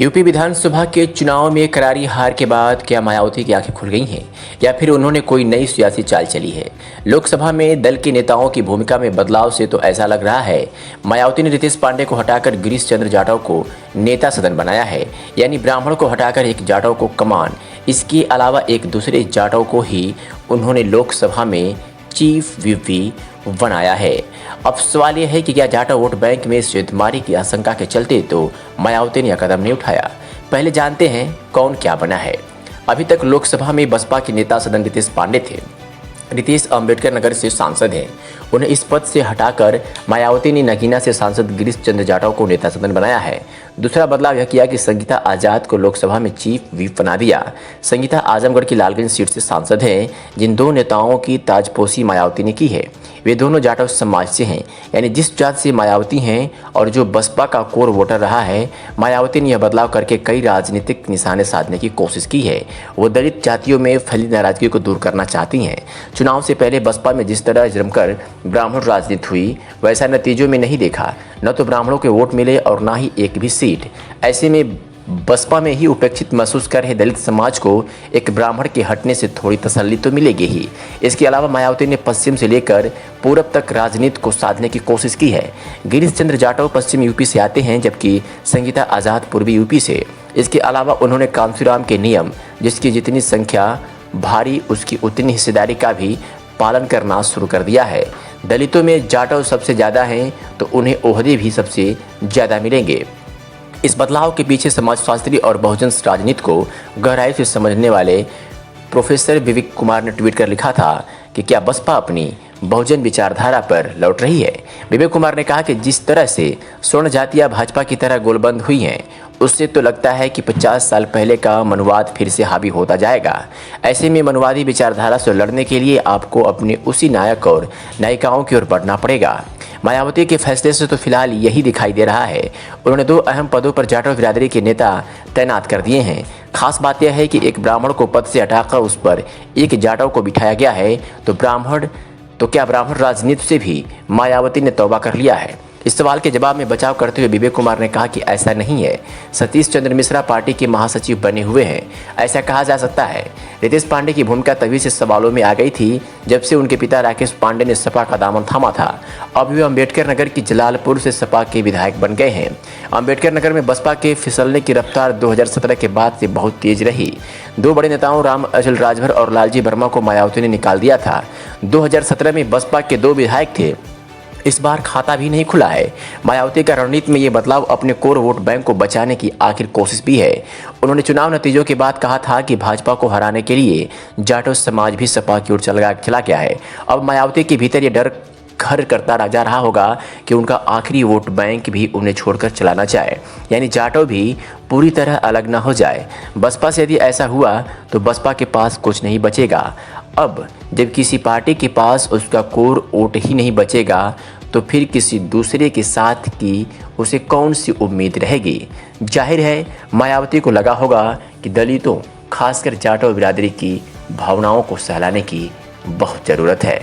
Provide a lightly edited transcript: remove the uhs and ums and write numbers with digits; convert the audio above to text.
UP विधानसभा के चुनाव में करारी हार के बाद क्या मायावती की आंखें खुल गई हैं या फिर उन्होंने कोई नई सियासी चाल चली है। लोकसभा में दल के नेताओं की भूमिका में बदलाव से तो ऐसा लग रहा है मायावती ने रितेश पांडे को हटाकर गिरीश चंद्र जाटव को नेता सदन बनाया है, यानी ब्राह्मण को हटाकर एक जाटव को कमान, इसके अलावा एक दूसरे जाटव को ही उन्होंने लोकसभा में चीफ वीपी बनाया है। अब सवाल यह है कि क्या जाटव वोट बैंक में सिद्धमारी की आशंका के चलते तो मायावती ने यह कदम नहीं उठाया। पहले जानते हैं कौन क्या बना है। अभी तक लोकसभा में बसपा के नेता सदन रितेश पांडे थे। रितेश अंबेडकर नगर से सांसद हैं। उन्हें इस पद से हटाकर मायावती ने नगीना से सांसद गिरीश चंद्र जाटव को नेता सदन बनाया है। दूसरा बदलाव यह किया कि संगीता आजाद को लोकसभा में चीफ व्हिप बना दिया। संगीता आजमगढ़ की लालगंज सीट से सांसद हैं। जिन दो नेताओं की ताजपोशी मायावती ने की है वे दोनों जाटव समाज से हैं, यानी जिस जात से मायावती हैं और जो बसपा का कोर वोटर रहा है। मायावती ने यह बदलाव करके कई राजनीतिक निशाने साधने की कोशिश की है। वो दलित जातियों में फैली नाराजगी को दूर करना चाहती हैं। चुनाव से पहले बसपा में जिस तरह जमकर ब्राह्मण राजनीति हुई वैसा नतीजों में नहीं देखा। न तो ब्राह्मणों के वोट मिले और ना ही एक भी सीट। ऐसे में बसपा में ही उपेक्षित महसूस कर रहे दलित समाज को एक ब्राह्मण के हटने से थोड़ी तसल्ली तो मिलेगी ही। इसके अलावा मायावती ने पश्चिम से लेकर पूरब तक राजनीति को साधने की कोशिश की है। गिरीश चंद्र जाटव पश्चिम यूपी से आते हैं जबकि संगीता आजाद पूर्वी यूपी से। इसके अलावा उन्होंने कांशीराम के नियम, जिसकी जितनी संख्या भारी उसकी उतनी हिस्सेदारी का भी पालन करना शुरू कर दिया है। दलितों में जाटव सबसे ज़्यादा हैं तो उन्हें ओहदे भी सबसे ज़्यादा मिलेंगे। इस बदलाव के पीछे समाजशास्त्री और बहुजन राजनीति को गहराई से समझने वाले प्रोफेसर विवेक कुमार ने ट्वीट कर लिखा था कि क्या बसपा अपनी बहुजन विचारधारा पर लौट रही है। विवेक कुमार ने कहा कि जिस तरह से स्वर्ण जातियां भाजपा की तरह गोलबंद हुई हैं उससे तो लगता है कि 50 साल पहले का मनुवाद फिर से हावी होता जाएगा। ऐसे में मनुवादी विचारधारा से लड़ने के लिए आपको अपने उसी नायक और नायिकाओं की ओर बढ़ना पड़ेगा। मायावती के फैसले से तो फिलहाल यही दिखाई दे रहा है। उन्होंने 2 अहम पदों पर जाटव बिरादरी के नेता तैनात कर दिए हैं। खास बात यह है कि एक ब्राह्मण को पद से हटाकर उस पर एक जाटव को बिठाया गया है तो क्या ब्राह्मण राजनीति से भी मायावती ने तौबा कर लिया है। इस सवाल के जवाब में बचाव करते हुए विवेक कुमार ने कहा कि ऐसा नहीं है। सतीश चंद्र मिश्रा पार्टी के महासचिव बने हुए हैं, ऐसा कहा जा सकता है। रितेश पांडे की भूमिका तभी से सवालों में आ गई थी जब से उनके पिता राकेश पांडे ने सपा का दामन थामा था। अब वे अम्बेडकर नगर की जलालपुर से सपा के विधायक बन गए हैं। अम्बेडकर नगर में बसपा के फिसलने की रफ्तार 2017 के बाद से बहुत तेज रही। 2 बड़े नेताओं राम अचल राजभर और लालजी वर्मा को मायावती ने निकाल दिया था। 2017 में बसपा के 2 विधायक थे। इस बार खाता भी नहीं खुला है। मायावती का रणनीति में ये बदलाव अपने कोर वोट बैंक को बचाने की आखिर कोशिश भी है। उन्होंने चुनाव नतीजों के बाद कहा था कि भाजपा को हराने के लिए जाटव समाज भी सपा की ओर चला गया है। अब मायावती के भीतर ये डर घर करता जा रहा होगा कि उनका आखिरी वोट बैंक भी उन्हें छोड़कर चलाना चाहे, यानी जाटव भी पूरी तरह अलग ना हो जाए। बसपा से यदि ऐसा हुआ तो बसपा के पास कुछ नहीं बचेगा। अब जब किसी पार्टी के पास उसका कोर वोट ही नहीं बचेगा तो फिर किसी दूसरे के साथ की उसे कौन सी उम्मीद रहेगी। जाहिर है मायावती को लगा होगा कि दलितों खासकर जाटव बिरादरी की भावनाओं को सहलाने की बहुत ज़रूरत है।